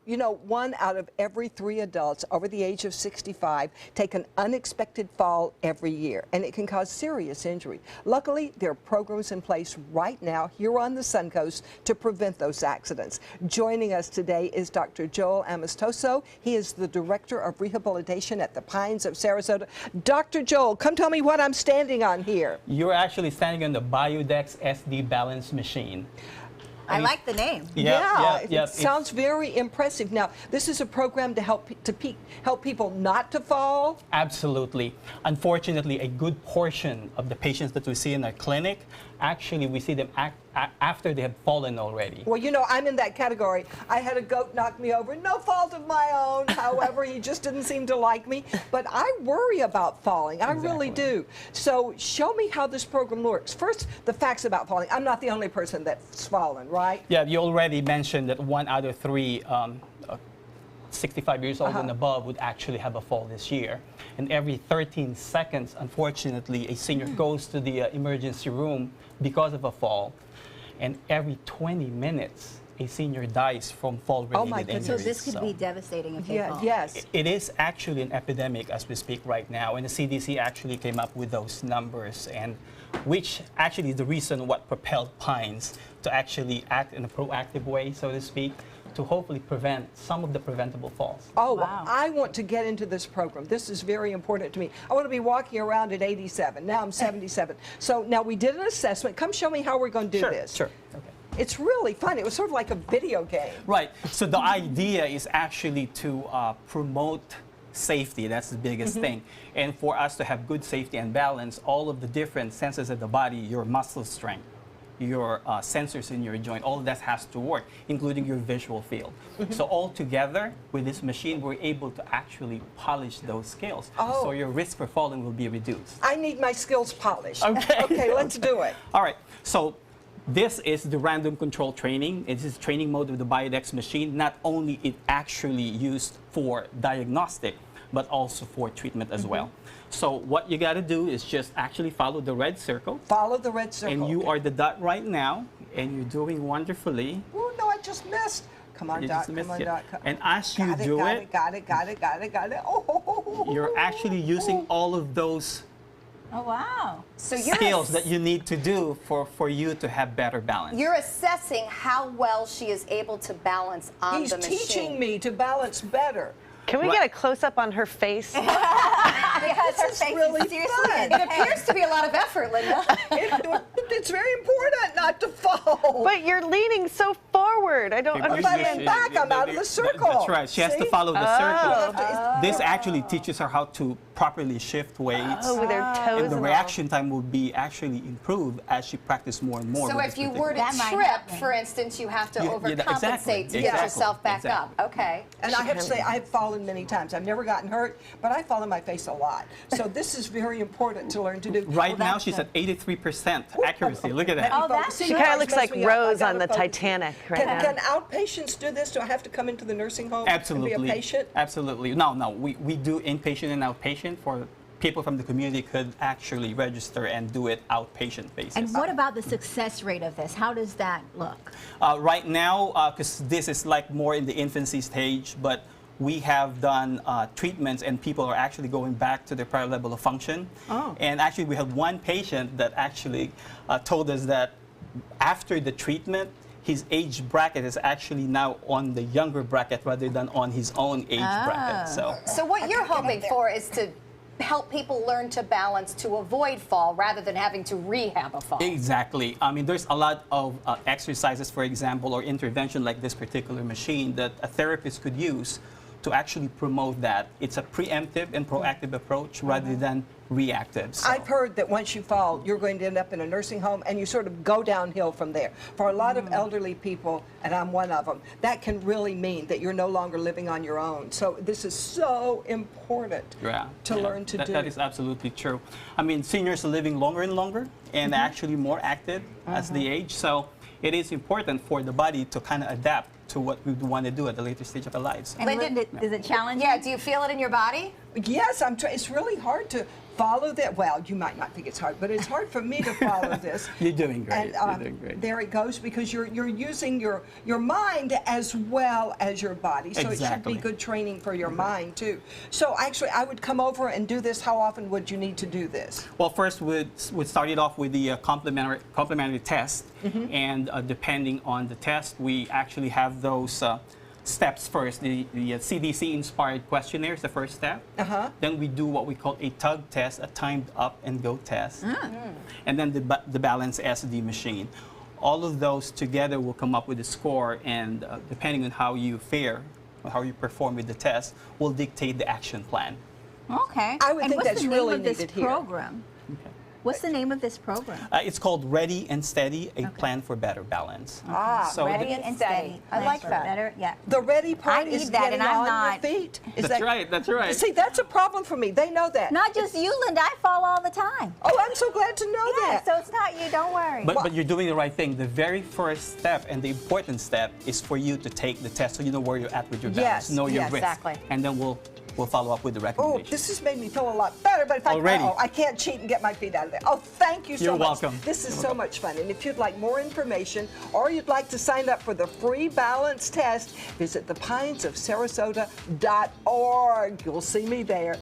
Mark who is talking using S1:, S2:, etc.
S1: You know, 1 out of every 3 adults over the age of 65 take an unexpected fall every year, and it can cause serious injury. Luckily, there are programs in place right now here on the Suncoast to prevent those accidents. Joining us today is Dr. Joel Amistoso. He is the Director of Rehabilitation at the Pines of Sarasota. Dr. Joel, come tell me what I'm standing on here.
S2: You're actually standing on the Biodex SD Balance machine.
S3: I like the name.
S1: It sounds very impressive. Now, this is a program to help people not to fall?
S2: Absolutely. Unfortunately, a good portion of the patients that we see in our clinic, actually we see them after they have fallen already.
S1: Well, you know, I'm in that category. I had a goat knock me over, no fault of my own. However, he just didn't seem to like me. But I worry about falling. I really do. So show me how this program works. First, the facts about falling. I'm not the only person that's fallen, right?
S2: Yeah, you already mentioned that 1 out of 3 65 years old and above would actually have a fall this year. And every 13 seconds, unfortunately, a senior goes to the emergency room because of a fall. And every 20 minutes, a senior dies from fall-related injuries.
S3: So this could be devastating if they fall.
S1: Yes.
S2: It is actually an epidemic as we speak right now, and the CDC actually came up with those numbers, and which actually is the reason what propelled Pines to actually act in a proactive way, so to speak, to hopefully prevent some of the preventable falls.
S1: Oh, wow. I want to get into this program. This is very important to me. I want to be walking around at 87. Now I'm 77. So now we did an assessment. Come show me how we're going to do this.
S2: Sure. Okay.
S1: It's really fun. It was sort of like a video game.
S2: Right. So the idea is actually to promote safety. That's the biggest thing. And for us to have good safety and balance, all of the different senses of the body, your muscle strength, your sensors in your joint, all of that has to work, including your visual field. So all together with this machine, we're able to actually polish those skills. So your risk for falling will be reduced.
S1: I need my skills polished.
S2: Okay.
S1: Okay, let's do it.
S2: All right. So this is the random control training. It is training mode of the Biodex machine. Not only it actually used for diagnostic, but also for treatment as well. So what you got to do is just actually follow the red circle.
S1: Follow the red circle.
S2: And you are the dot right now, and you're doing wonderfully.
S1: Oh, no, I just missed. Come on, Doc, come on, Doc.
S2: And as you do it,
S1: got it. Oh,
S2: you're actually using all of those
S3: Oh, wow.
S4: So
S2: skills that you need to do for you to have better balance.
S4: You're assessing how well she is able to balance on the machine.
S1: He's teaching me to balance better.
S5: Can we get a close-up on her face?
S4: Because her face
S1: really
S4: is seriously, it appears to be a lot of effort, Linda.
S1: It's very important not to fall.
S5: But you're leaning so forward. I don't understand.
S1: I'm back. I'm out of the circle.
S2: That's right. She has to follow the circle.
S1: Oh.
S2: This actually teaches her how to properly shift weights.
S5: Oh, with her toes
S2: And the
S5: and
S2: reaction time will be actually improved as she practices more and more.
S4: So
S2: with
S4: if
S2: this
S4: you were to
S3: That might
S4: trip,
S3: happen.
S4: for instance, you have to
S2: exactly,
S4: overcompensate to get yourself back up. Okay.
S1: And I have to say, I've fallen many times. I've never gotten hurt, but I fall on my face a lot. So this is very important to learn to do.
S2: Right now, she's at 83% accuracy. Look at that.
S3: Oh, that's
S5: She kind of looks like Rose on the Titanic right now.
S1: Can outpatients do this? Do I have to come into the nursing home
S2: Absolutely.
S1: and be a patient?
S2: Absolutely. No, we do inpatient and outpatient. For people from the community could actually register and do it outpatient basis.
S3: And what about the success rate of this? How does that look?
S2: Right now, because this is like more in the infancy stage, but we have done treatments and people are actually going back to their prior level of function.
S1: Oh.
S2: And actually we have one patient that actually told us that after the treatment, his age bracket is actually now on the younger bracket rather than on his own age bracket.
S4: So what you're hoping for is to help people learn to balance to avoid fall rather than having to rehab a fall.
S2: Exactly. I mean, there's a lot of exercises, for example, or intervention like this particular machine that a therapist could use to actually promote that. It's a preemptive and proactive approach rather than reactive. So.
S1: I've heard that once you fall, you're going to end up in a nursing home and you sort of go downhill from there. For a lot of elderly people, and I'm one of them, that can really mean that you're no longer living on your own. So this is so important to learn to do.
S2: That is absolutely true. I mean, seniors are living longer and longer and actually more active as they age. So it is important for the body to kind of adapt to what we want to do at the later stage of our lives.
S3: And Linda, is it challenging?
S4: Yeah, do you feel it in your body?
S1: Yes, it's really hard to follow that. Well, you might not think it's hard, but it's hard for me to follow this.
S2: You're doing great.
S1: And
S2: You're doing great.
S1: there it goes, because you're using your mind as well as your body. So it should
S2: Exactly.
S1: be good training for your mind too. So actually, I would come over and do this. How often would you need to do this?
S2: Well, first we'd start it off with the complementary test, and depending on the test, we actually have those steps first. The CDC-inspired questionnaire is the first step. Then we do what we call a tug test, a timed up and go test, and then the Balance SD machine. All of those together will come up with a score, and depending on how you fare, or how you perform with the test, will dictate the action plan.
S3: Okay.
S1: I would
S3: and
S1: think
S3: what's
S1: that's
S3: the name
S1: really
S3: of this
S1: needed here.
S3: program? What's the name of this program?
S2: It's called Ready and Steady, a plan for better balance.
S1: So
S4: ready and steady. I like that.
S3: Better, yeah.
S1: the ready part
S3: I
S1: is
S3: need that,
S1: getting
S3: and I'm
S1: on
S3: not-
S1: your feet. Is
S2: That's right, that's right.
S1: See, that's a problem for me. They know that.
S3: Not just you, Linda. I fall all the time.
S1: Oh, I'm so glad to know
S3: Yeah,
S1: that.
S3: so it's not you. Don't worry.
S2: But you're doing the right thing. The very first step and the important step is for you to take the test so you know where you're at with your balance,
S1: Yes,
S2: know your
S1: yes,
S2: risk,
S3: exactly.
S2: and then we'll follow up with the
S1: Oh,
S2: recommendations.
S1: this has made me feel a lot better, but if
S2: Already.
S1: I can't cheat and get my feet out of there. Oh, thank you so
S2: You're
S1: much.
S2: welcome.
S1: This is so much fun. And if you'd like more information or you'd like to sign up for the free balance test, visit thepinesofsarasota.org. You'll see me there.